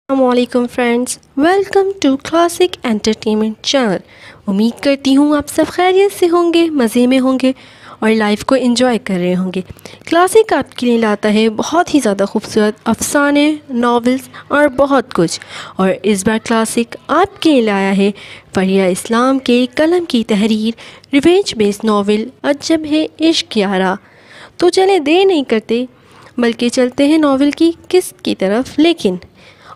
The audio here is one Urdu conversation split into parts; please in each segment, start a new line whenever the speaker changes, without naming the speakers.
السلام علیکم friends, welcome to classic entertainment channel. امید کرتی ہوں آپ سب خیریت سے ہوں گے، مزے میں ہوں گے اور لائف کو انجوائے کر رہے ہوں گے۔ کلاسک آپ کے لیے لاتا ہے بہت ہی زیادہ خوبصورت افسانے، ناولز اور بہت کچھ، اور اس بار کلاسک آپ کے لیے لایا ہے فریہ اسلام کے قلم کی تحریر ریونج بیس ناول عجب ہے عشق یارا۔ تو چلیں دیر نہیں کرتے بلکہ چلتے ہیں ناول کی قسط کی طرف، لیکن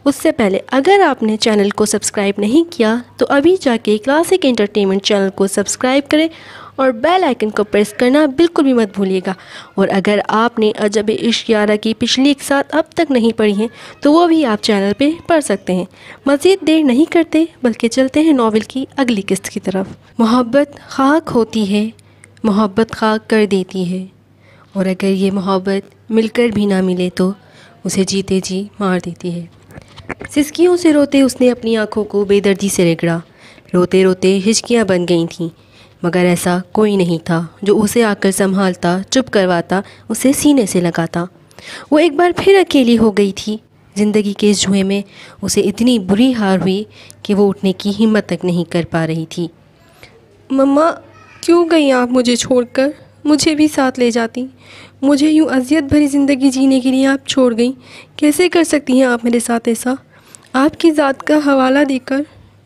اس سے پہلے اگر آپ نے چینل کو سبسکرائب نہیں کیا تو ابھی جا کے کلاسک انٹرٹینمنٹ چینل کو سبسکرائب کریں اور بیل آئکن کو پریس کرنا بالکل بھی مت بھولیے گا۔ اور اگر آپ نے عجب عشق یارا کی پچھلی ایک ساتھ اب تک نہیں پڑھی ہیں تو وہ بھی آپ چینل پہ پڑھ سکتے ہیں۔ مزید دیر نہیں کرتے بلکہ چلتے ہیں ناول کی اگلی قسط کی طرف۔ محبت خاک ہوتی ہے، محبت خاک کر دیتی ہے، اور اگر یہ محبت مل کر بھی نہ ملے تو اسے جیتے جی مار دیتی ہے۔ سسکیوں سے روتے اس نے اپنی آنکھوں کو بے دردی سے رگڑا، روتے روتے ہچکیاں بن گئی تھیں، مگر ایسا کوئی نہیں تھا جو اسے آ کر سنبھالتا، چپ کرواتا، اسے سینے سے لگاتا۔ وہ ایک بار پھر اکیلی ہو گئی تھی۔ زندگی کے اس جوئے میں اسے اتنی بری ہار ہوئی کہ وہ اٹھنے کی ہمت تک نہیں کر پا رہی تھی۔ مما کیوں گئی آپ مجھے چھوڑ کر؟ مجھے بھی ساتھ لے جاتی۔ مجھے یوں اذیت بھری زندگی جینے کے لیے آپ چھوڑ گئیں۔ کیسے کر سکتی ہیں آپ میرے ساتھ ایسا؟ آپ کی ذات کا حوالہ دے کر،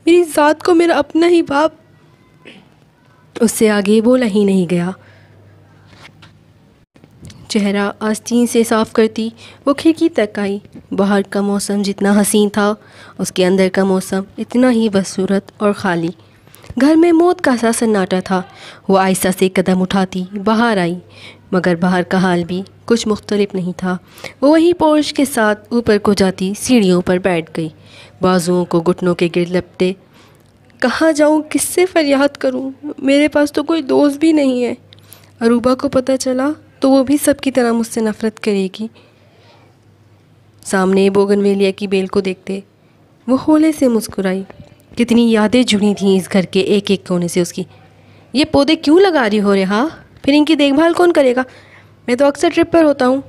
میری ذات کو میرا اپنا ہی باپ۔ اس سے آگے بولا ہی نہیں گیا۔ چہرہ آستین سے صاف کرتی وہ کھڑکی تک آئی۔ باہر کا موسم جتنا حسین تھا، اس کے اندر کا موسم اتنا ہی بدصورت اور خالی۔ گھر میں موت کا سا سناٹا تھا۔ وہ آہستہ سے قدم اٹھاتی باہر آئی، مگر باہر کا حال بھی کچھ مختلف نہیں تھا۔ وہ وہی پورش کے ساتھ اوپر کو جاتی سیڑھیوں پر بیٹھ گئی، بازوؤں کو گھٹنوں کے گرد لپٹے۔ کہاں جاؤں، کس سے فریاد کروں؟ میرے پاس تو کوئی دوست بھی نہیں ہے۔ اروبا کو پتہ چلا تو وہ بھی سب کی طرح مجھ سے نفرت کرے گی۔ سامنے بوگنویلیا کی بیل کو دیکھتے وہ ہولے سے مسکرائی۔ کتنی یادیں جڑی تھیں اس گھر کے ایک ایک کونے سے اس کی۔ یہ پودے کیوں لگا رہی ہو رہا؟ پھر ان کی دیکھ بھال کون کرے گا؟ میں تو اکثر ٹرپ پر ہوتا ہوں۔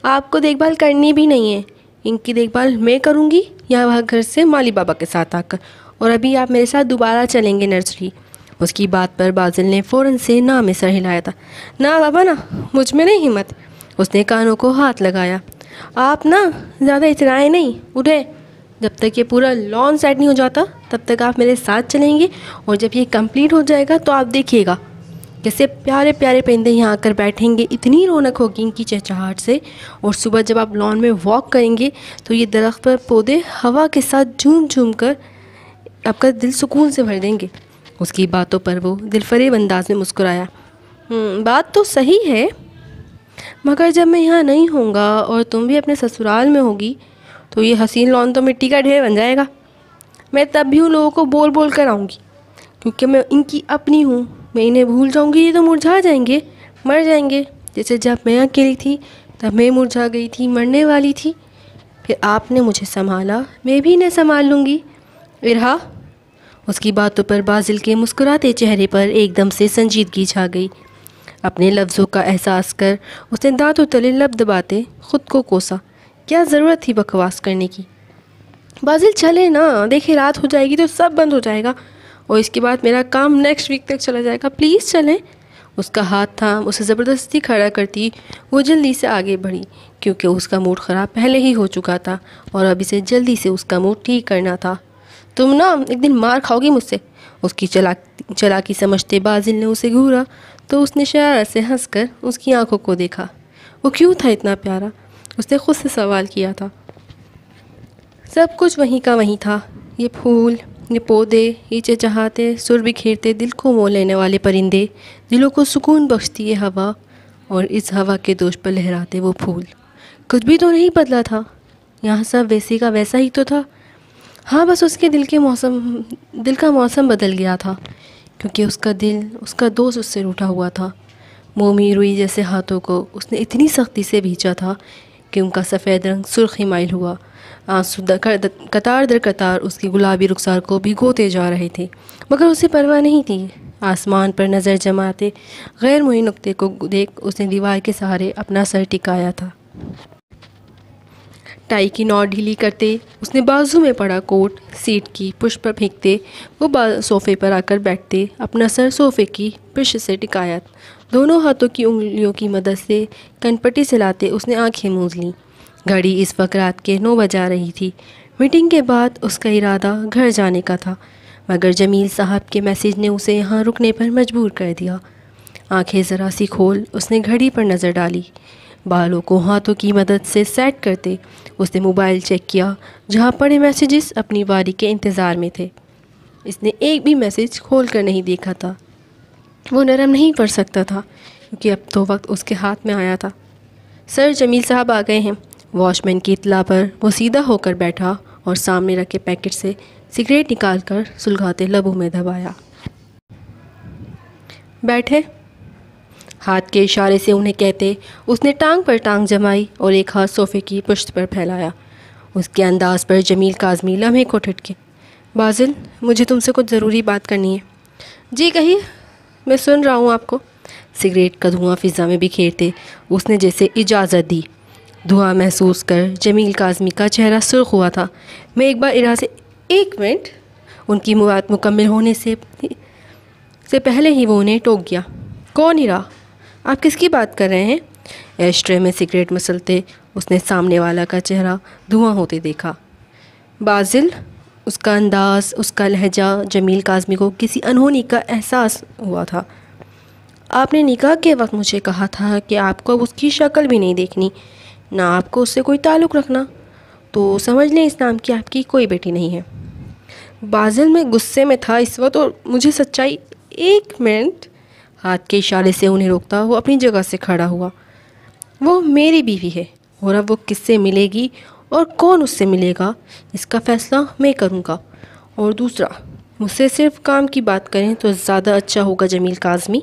آپ کو دیکھ بھال کرنی بھی نہیں ہے۔ ان کی دیکھ بھال میں کروں گی یا وہ گھر سے مالی بابا کے ساتھ آ کر؟ اور ابھی آپ میرے ساتھ دوبارہ چلیں گے نرسری؟ اس کی بات پر بازل نے فوراً سے نہ میں سر ہلایا تھا۔ نہ بابا نہ، مجھ میں نہیں ہمت۔ اس نے کانوں کو ہاتھ لگایا۔ آپ نا زیادہ اترائیں نہیں، اٹھے۔ جب تک یہ پورا لان سیٹ نہیں ہو جاتا تب تک آپ میرے ساتھ چلیں گے، اور جب یہ کمپلیٹ ہو جائے گا تو آپ دیکھیے گا کیسے پیارے پیارے پرندے یہاں آ کر بیٹھیں گے۔ اتنی رونق ہوگی ان کی چہچہاہٹ سے، اور صبح جب آپ لان میں واک کریں گے تو یہ درخت پر پودے ہوا کے ساتھ جھوم جھوم کر آپ کا دل سکون سے بھر دیں گے۔ اس کی باتوں پر وہ دل فریب انداز میں مسکرایا۔ بات تو صحیح ہے، مگر جب میں یہاں نہیں ہوں گا اور تم بھی اپنے سسرال میں ہوگی تو یہ حسین لان تو مٹی کا ڈھیر بن جائے گا۔ میں تب بھی ان لوگوں کو بول بول کر آؤں گی، کیونکہ میں ان کی اپنی ہوں۔ میں انہیں بھول جاؤں گی یہ تو مرجھا جائیں گے، مر جائیں گے، جیسے جب میں اکیلی تھی تب میں مرجھا گئی تھی، مرنے والی تھی۔ پھر آپ نے مجھے سنبھالا، میں بھی انہیں سنبھال لوں گی۔ ارہا، اس کی باتوں پر بازل کے مسکراتے چہرے پر ایک دم سے سنجیدگی چھا گئی۔ اپنے لفظوں کا احساس کر اس نے دانتوں تلے لب دباتے خود کو کوسا۔ کیا ضرورت تھی بکواس کرنے کی؟ بازل چلے نا، دیکھے رات ہو جائے گی تو سب بند ہو جائے گا، اور اس کے بعد میرا کام نیکسٹ ویک تک چلا جائے گا۔ پلیز چلیں۔ اس کا ہاتھ تھام اسے زبردستی کھڑا کرتی وہ جلدی سے آگے بڑھی، کیونکہ اس کا موڈ خراب پہلے ہی ہو چکا تھا اور اب اسے جلدی سے اس کا موڈ ٹھیک کرنا تھا۔ تم نا ایک دن مار کھاؤ گی مجھ سے۔ اس کی چلاکی سمجھتے بازل نے اسے گھورا تو اس نے شرارت سے ہنس کر اس کی آنکھوں کو دیکھا۔ وہ کیوں تھا اتنا پیارا؟ اس نے خود سے سوال کیا تھا۔ سب کچھ وہیں کا وہیں تھا، یہ پھول، یہ پودے، یہ چہچہاتے سر بکھیرتے دل کو مول لینے والے پرندے، دلوں کو سکون بخشتی یہ ہوا، اور اس ہوا کے دوش پر لہراتے وہ پھول۔ کچھ بھی تو نہیں بدلا تھا، یہاں سب ویسے کا ویسا ہی تو تھا۔ ہاں بس اس کے دل کا موسم بدل گیا تھا، کیونکہ اس کا دوست اس سے روٹھا ہوا تھا۔ مومی روئی جیسے ہاتھوں کو اس نے اتنی سختی سے بھینچا تھا کہ ان کا سفید رنگ سرخی مائل ہوا۔ آنسو قطار در قطار اس کی گلابی رخسار کو بھگوتے جا رہے تھے، مگر اسے پرواہ نہیں تھی۔ آسمان پر نظر جماتے غیر معین نقطے کو دیکھ اس نے دیوار کے سہارے اپنا سر ٹکایا تھا۔ ٹائی کی نوٹ ڈھیلی کرتے اس نے بازو میں پڑا کوٹ سیٹ کی پشت پر پھینکتے وہ صوفے پر آ کر بیٹھتے، اپنا سر صوفے کی پشت سے ٹکایا، دونوں ہاتھوں کی انگلیوں کی مدد سے کنپٹی سلاتے اس نے آنکھیں موند لیں۔ گھڑی اس وقت رات کے 9 بجا رہی تھی۔ میٹنگ کے بعد اس کا ارادہ گھر جانے کا تھا، مگر جمیل صاحب کے میسیج نے اسے یہاں رکنے پر مجبور کر دیا۔ آنکھیں ذرا سی کھول اس نے گھڑی پر نظر ڈالی۔ بالوں کو ہاتھوں کی مدد سے سیٹ کرتے اس نے موبائل چیک کیا، جہاں پڑے میسیجز اپنی باری کے انتظار میں تھے۔ اس نے ایک بھی میسیج کھول کر نہیں دیکھا تھا۔ وہ نرم نہیں پڑ سکتا تھا کیونکہ اب تو وقت اس کے ہاتھ میں آیا تھا۔ سر جمیل صاحب آ گئے ہیں۔ واچ مین کی اطلاع پر وہ سیدھا ہو کر بیٹھا اور سامنے رکھے پیکٹ سے سگریٹ نکال کر سلگاتے لبوں میں دبایا۔ بیٹھے، ہاتھ کے اشارے سے انہیں کہتے اس نے ٹانگ پر ٹانگ جمائی اور ایک ہاتھ صوفے کی پشت پر پھیلایا۔ اس کے انداز پر جمیل کاظمی لمحے کو ٹھٹکے۔ بازل، مجھے تم سے کچھ ضروری بات کرنی ہے۔ جی کہیے، میں سن رہا ہوں آپ کو۔ سگریٹ کا دھواں فضا میں بکھیرتے اس نے جیسے اجازت دی۔ دھواں محسوس کر جمیل کاظمی کا چہرہ سرخ ہوا تھا۔ میں ایک بار ارا سے 1 منٹ، ان کی بات مکمل ہونے سے پہلے ہی وہ انہیں ٹوک گیا۔ کون ارا؟ آپ کس کی بات کر رہے ہیں؟ ایشٹرے میں سگریٹ مسلتے اس نے سامنے والا کا چہرہ دھواں ہوتے دیکھا۔ بازل، اس کا انداز، اس کا لہجہ، جمیل کاظمی کو کسی انہونی کا احساس ہوا تھا۔ آپ نے نکاح کے وقت مجھے کہا تھا کہ آپ کو اب اس کی شکل بھی نہیں دیکھنی، نہ آپ کو اس سے کوئی تعلق رکھنا، تو سمجھ لیں اس نام کی آپ کی کوئی بیٹی نہیں ہے۔ بازل میں غصے میں تھا اس وقت اور مجھے سچائی 1 منٹ، ہاتھ کے اشارے سے انہیں روکتا وہ اپنی جگہ سے کھڑا ہوا۔ وہ میری بیوی ہے اور اب وہ کس سے ملے گی اور کون اس سے ملے گا اس کا فیصلہ میں کروں گا۔ اور دوسرا، مجھ سے صرف کام کی بات کریں تو زیادہ اچھا ہوگا جمیل کاظمی۔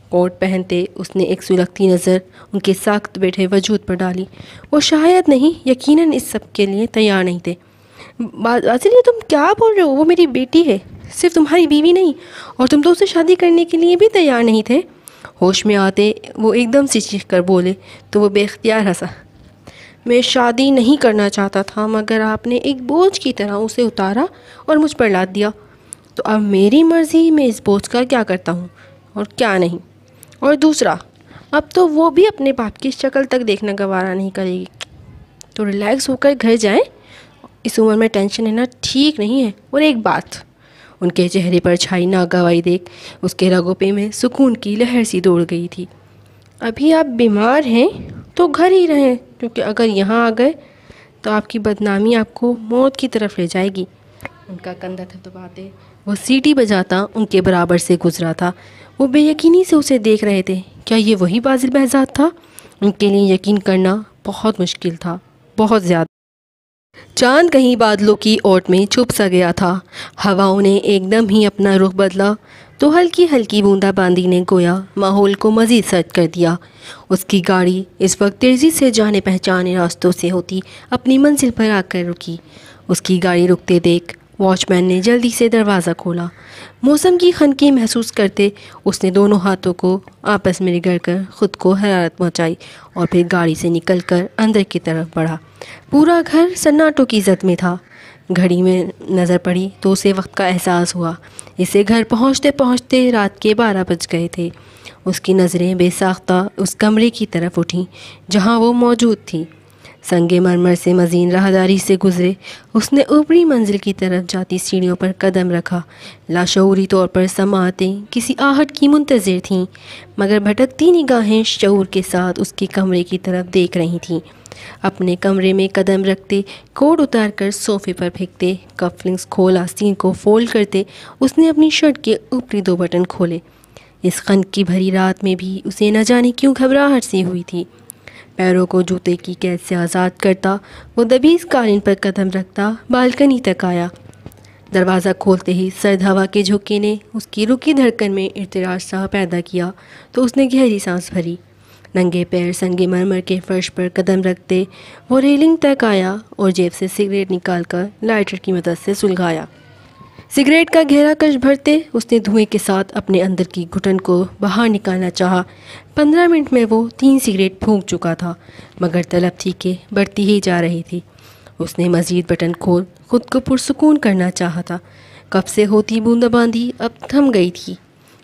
کوٹ پہنتے اس نے ایک سلگتی نظر ان کے ساکت بیٹھے وجود پر ڈالی۔ وہ شاید نہیں، یقیناً اس سب کے لیے تیار نہیں تھے۔ بازل، یہ تم کیا بول رہے ہو؟ وہ میری بیٹی ہے، صرف تمہاری بیوی نہیں، اور تم تو اسے شادی کرنے کے لیے بھی تیار نہیں تھے۔ ہوش میں آتے وہ ایک دم سے چیخ کر بولے تو وہ بے اختیار ہنسا۔ میں شادی نہیں کرنا چاہتا تھا، مگر آپ نے ایک بوجھ کی طرح اسے اتارا اور مجھ پر لاد دیا، تو اب میری مرضی میں اس بوجھ کا کیا کرتا ہوں اور کیا نہیں۔ اور دوسرا، اب تو وہ بھی اپنے باپ کی شکل تک دیکھنا گوارا نہیں کرے گی، تو ریلیکس ہو کر گھر جائیں، اس عمر میں ٹینشن لینا ٹھیک نہیں ہے۔ اور ایک بات، ان کے چہرے پر چھائی ناگواری دیکھ اس کے رگوپے میں سکون کی لہر سی دوڑ گئی تھی۔ ابھی آپ بیمار ہیں تو گھر ہی رہیں، کیونکہ اگر یہاں آ گئے تو آپ کی بدنامی آپ کو موت کی طرف لے جائے گی۔ ان کا کندھا تھپتھپاتے وہ سیٹی بجاتا ان کے برابر سے گزرا تھا۔ وہ بے یقینی سے اسے دیکھ رہے تھے۔ کیا یہ وہی بازل بہزاد تھا؟ ان کے لیے یقین کرنا بہت مشکل تھا، بہت زیادہ۔ چاند کہیں بادلوں کی اوٹ میں چھپ سا گیا تھا۔ ہواؤں نے ایک دم ہی اپنا رخ بدلا تو ہلکی ہلکی بوندا باندی نے گویا ماحول کو مزید سرد کر دیا۔ اس کی گاڑی اس وقت تیزی سے جانے پہچانے راستوں سے ہوتی اپنی منزل پر آ کر رکی۔ اس کی گاڑی رکتے دیکھ واچ مین نے جلدی سے دروازہ کھولا۔ موسم کی خنکی محسوس کرتے اس نے دونوں ہاتھوں کو آپس میں رگڑ کر خود کو حرارت پہنچائی اور پھر گاڑی سے نکل کر اندر کی طرف بڑھا۔ پورا گھر سناٹوں کی زد میں تھا۔ گھڑی میں نظر پڑی تو اسے وقت کا احساس ہوا۔ اسے گھر پہنچتے پہنچتے رات کے 12 بج گئے تھے۔ اس کی نظریں بے ساختہ اس کمرے کی طرف اٹھیں جہاں وہ موجود تھی۔ سنگ مرمر سے مزین راہداری سے گزرے اس نے اوپری منزل کی طرف جاتی سیڑھیوں پر قدم رکھا۔ لاشعوری طور پر سماعتیں کسی آہٹ کی منتظر تھیں، مگر بھٹکتی نگاہیں شعور کے ساتھ اس کے کمرے کی طرف دیکھ رہی تھیں۔ اپنے کمرے میں قدم رکھتے، کوٹ اتار کر صوفے پر پھینکتے، کف لنگس کھول آستین کو فولڈ کرتے اس نے اپنی شرٹ کے اوپری 2 بٹن کھولے۔ اس خنق کی بھری رات میں بھی اسے نہ جانے کیوں گھبراہٹ سی ہوئی تھی۔ پیروں کو جوتے کی قید سے آزاد کرتا وہ دبیز قالین پر قدم رکھتا بالکنی تک آیا۔ دروازہ کھولتے ہی سرد ہوا کے جھونکے نے اس کی رکی دھڑکن میں اضطراب سا پیدا کیا تو اس نے گہری سانس بھری۔ ننگے پیر سنگ مرمر کے فرش پر قدم رکھتے وہ ریلنگ تک آیا اور جیب سے سگریٹ نکال کر لائٹر کی مدد سے سلگایا۔ سگریٹ کا گہرا کش بھرتے اس نے دھوئیں کے ساتھ اپنے اندر کی گھٹن کو باہر نکالنا چاہا۔ 15 منٹ میں وہ 3 سگریٹ پھونک چکا تھا، مگر طلب تھی کہ بڑھتی ہی جا رہی تھی۔ اس نے مزید بٹن کھول خود کو پرسکون کرنا چاہا تھا۔ کب سے ہوتی بوندا باندی اب تھم گئی تھی،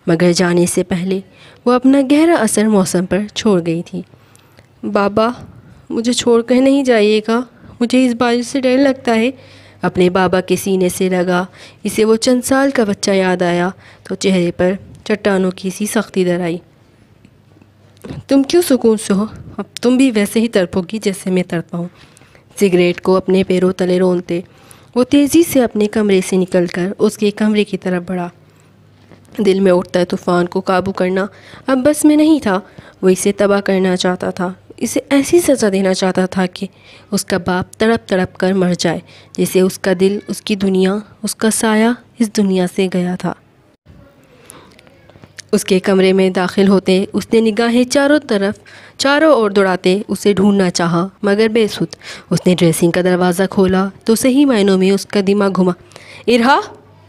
مگر جانے سے پہلے وہ اپنا گہرا اثر موسم پر چھوڑ گئی تھی۔ بابا مجھے چھوڑ کر نہیں جائیے گا، مجھے اس بارش سے ڈر لگتا ہے۔ اپنے بابا کے سینے سے لگا اسے وہ چند سال کا بچہ یاد آیا تو چہرے پر چٹانوں کی سی سختی در آئی۔ تم کیوں سکون سے ہو؟ اب تم بھی ویسے ہی تڑپو گی جیسے میں تڑپا ہوں۔ سگریٹ کو اپنے پیروں تلے رونتے وہ تیزی سے اپنے کمرے سے نکل کر اس کے کمرے کی طرف بڑھا۔ دل میں اٹھتا طوفان کو قابو کرنا اب بس میں نہیں تھا۔ وہ اسے تباہ کرنا چاہتا تھا، اسے ایسی سزا دینا چاہتا تھا کہ اس کا باپ تڑپ تڑپ کر مر جائے جیسے اس کا دل، اس کی دنیا، اس کا سایہ اس دنیا سے گیا تھا۔ اس کے کمرے میں داخل ہوتے اس نے نگاہیں چاروں اور دوڑاتے اسے ڈھونڈنا چاہا، مگر بے سود۔ اس نے ڈریسنگ کا دروازہ کھولا تو صحیح معنوں میں اس کا دماغ گھما۔ ارہا،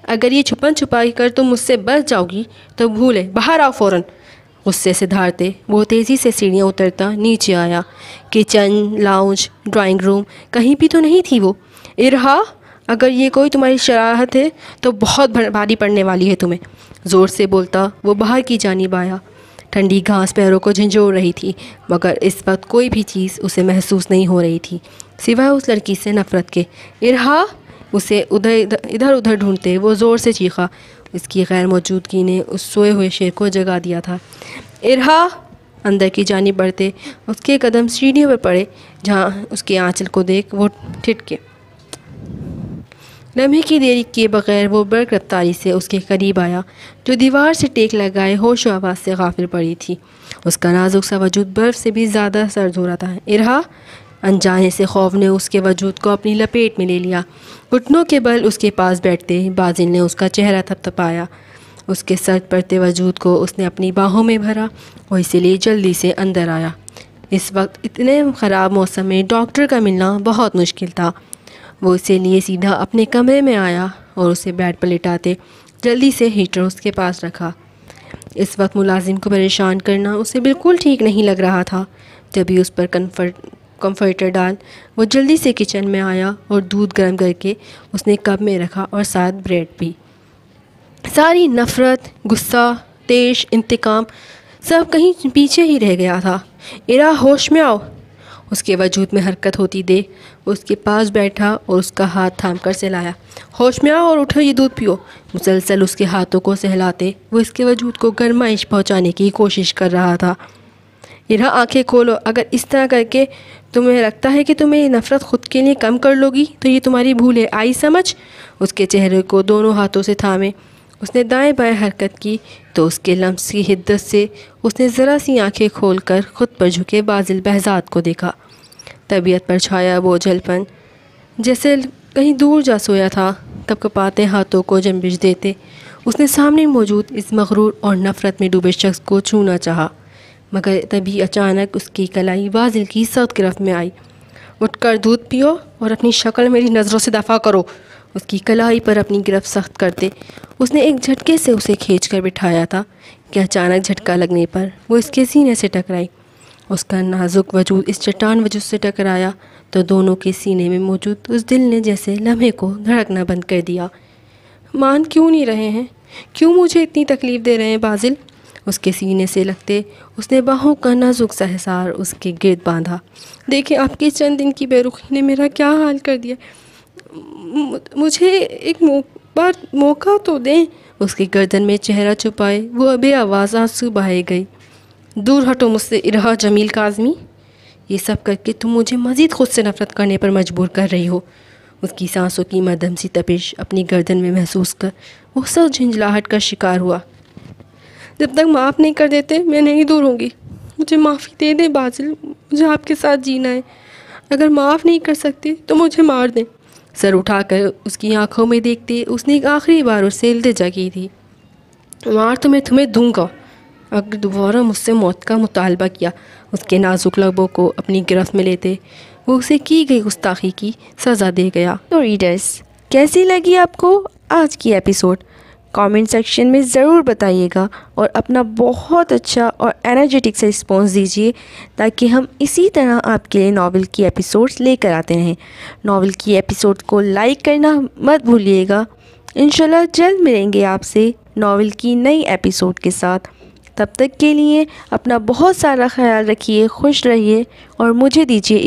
اگر یہ چھپن چھپائی کر تم مجھ سے بچ جاؤ گی تو بھولے، باہر آؤ فوراً۔ غصے سے دھاڑتے وہ تیزی سے سیڑھیاں اترتا نیچے آیا۔ کچن، لاؤنج، ڈرائنگ روم، کہیں بھی تو نہیں تھی وہ۔ ارہا، اگر یہ کوئی تمہاری شرارت ہے تو بہت بھاری پڑنے والی ہے تمہیں۔ زور سے بولتا وہ باہر کی جانب آیا۔ ٹھنڈی گھاس پیروں کو جھنجھوڑ رہی تھی، مگر اس وقت کوئی بھی چیز اسے محسوس نہیں ہو رہی تھی سوائے اس لڑکی سے نفرت کے۔ ارہا، اسے ادھر ادھر ڈھونڈتے وہ زور سے چیخا۔ اس کی غیر موجودگی نے اس سوئے ہوئے شیر کو جگا دیا تھا۔ ارہا، اندر کی جانب بڑھتے اس کے قدم سیڑھیوں پر پڑے جہاں اس کے آنچل کو دیکھ وہ ٹھٹکے۔ لمحے کی دیری کیے بغیر وہ برق رفتاری سے اس کے قریب آیا، جو دیوار سے ٹیک لگائے ہوش و آواز سے غافل پڑی تھی۔ اس کا نازک سا وجود برف سے بھی زیادہ سرد ہو رہا تھا۔ ارہا، انجانے سے خوف نے اس کے وجود کو اپنی لپیٹ میں لے لیا۔ گھٹنوں کے بل اس کے پاس بیٹھتے بازل نے اس کا چہرہ تھپتھپایا۔ اس کے سرد پڑتے وجود کو اس نے اپنی باہوں میں بھرا، وہ اسی لیے جلدی سے اندر آیا۔ اس وقت اتنے خراب موسم میں ڈاکٹر کا ملنا بہت مشکل تھا۔ وہ اسی لیے سیدھا اپنے کمرے میں آیا اور اسے بیڈ پر لٹاتے جلدی سے ہیٹر اس کے پاس رکھا۔ اس وقت ملازم کو پریشان کرنا اسے بالکل ٹھیک نہیں لگ رہا تھا۔ جب ہی اس پر کمفرٹر ڈال وہ جلدی سے کچن میں آیا اور دودھ گرم کر کے اس نے کپ میں رکھا اور ساتھ بریڈ بھی۔ ساری نفرت، غصہ، تیش، انتقام سب کہیں پیچھے ہی رہ گیا تھا۔ ارا، ہوش میں آؤ۔ اس کے وجود میں حرکت ہوتی دیکھ وہ اس کے پاس بیٹھا اور اس کا ہاتھ تھام کر سلایا۔ ہوش میں آؤ اور اٹھو، یہ دودھ پیو۔ مسلسل اس کے ہاتھوں کو سہلاتے وہ اس کے وجود کو گرمائش پہنچانے کی کوشش کر رہا تھا۔ ارا، آنکھیں کھولو، اگر اس طرح کر کے تمہیں لگتا ہے کہ تمہیں نفرت خود کے لیے کم کر لو گی تو یہ تمہاری بھول ہے، آئی سمجھ؟ اس کے چہرے کو دونوں ہاتھوں سے تھامے اس نے دائیں بائیں حرکت کی تو اس کے لمس کی حدت سے اس نے ذرا سی آنکھیں کھول کر خود پر جھکے بازل بہزاد کو دیکھا۔ طبیعت پر چھایا بوجھل پن جیسے کہیں دور جا سویا تھا، کپکپاتے ہاتھوں کو جنبش دیتے اس نے سامنے موجود اس مغرور اور نفرت میں ڈوبے شخص کو چھونا چاہا، مگر تبھی اچانک اس کی کلائی بازل کی سخت گرفت میں آئی۔ اٹھ کر دودھ پیو اور اپنی شکل میری نظروں سے دفع کرو۔ اس کی کلائی پر اپنی گرفت سخت کرتے اس نے ایک جھٹکے سے اسے کھینچ کر بٹھایا تھا کہ اچانک جھٹکا لگنے پر وہ اس کے سینے سے ٹکرائی۔ اس کا نازک وجود اس چٹان وجود سے ٹکرایا تو دونوں کے سینے میں موجود اس دل نے جیسے لمحے کو دھڑکنا بند کر دیا۔ مان کیوں نہیں رہے ہیں؟ کیوں مجھے اتنی تکلیف دے رہے ہیں بازل؟ اس کے سینے سے لگتے اس نے باہوں کا نازک سا حصار اس کے گرد باندھا۔ دیکھیں، آپ کی چند دن کی بے رخی نے میرا کیا حال کر دیا، مجھے ایک بار موقع تو دیں۔ اس کی گردن میں چہرہ چھپائے وہ بے آواز آنسو بہائے گئی۔ دور ہٹو مجھ سے ارہا جمیل کاظمی، یہ سب کر کے تم مجھے مزید خود سے نفرت کرنے پر مجبور کر رہی ہو۔ اس کی سانسوں کی مدھم سی تپش اپنی گردن میں محسوس کر وہ سخت جھنجھلاہٹ کا شکار ہوا۔ جب تک معاف نہیں کر دیتے میں نہیں دور ہوں گی، مجھے معافی دے دیں بازل، مجھے آپ کے ساتھ جینا ہے۔ اگر معاف نہیں کر سکتے تو مجھے مار دیں۔ سر اٹھا کر اس کی آنکھوں میں دیکھتے اس نے ایک آخری بار اس سے التجا کی تھی۔ مار تو میں تمہیں دوں گا اگر دوبارہ مجھ سے موت کا مطالبہ کیا۔ اس کے نازک لبوں کو اپنی گرفت میں لیتے وہ اسے کی گئی گستاخی کی سزا دے گیا۔ تو ریڈرز، کیسی لگی آپ کو آج کی ایپیسوڈ؟ کامنٹ سیکشن میں ضرور بتائیے گا اور اپنا بہت اچھا اور انرجیٹک سے رسپانس دیجیے تاکہ ہم اسی طرح آپ کے لیے ناول کی ایپیسوڈز لے کر آتے رہیں۔ ناول کی ایپیسوڈ کو لائک کرنا مت بھولیے گا۔ انشاءاللہ جلد ملیں گے آپ سے ناول کی نئی ایپیسوڈ کے ساتھ۔ تب تک کے لیے اپنا بہت سارا خیال رکھیے، خوش رہیے اور مجھے دیجیے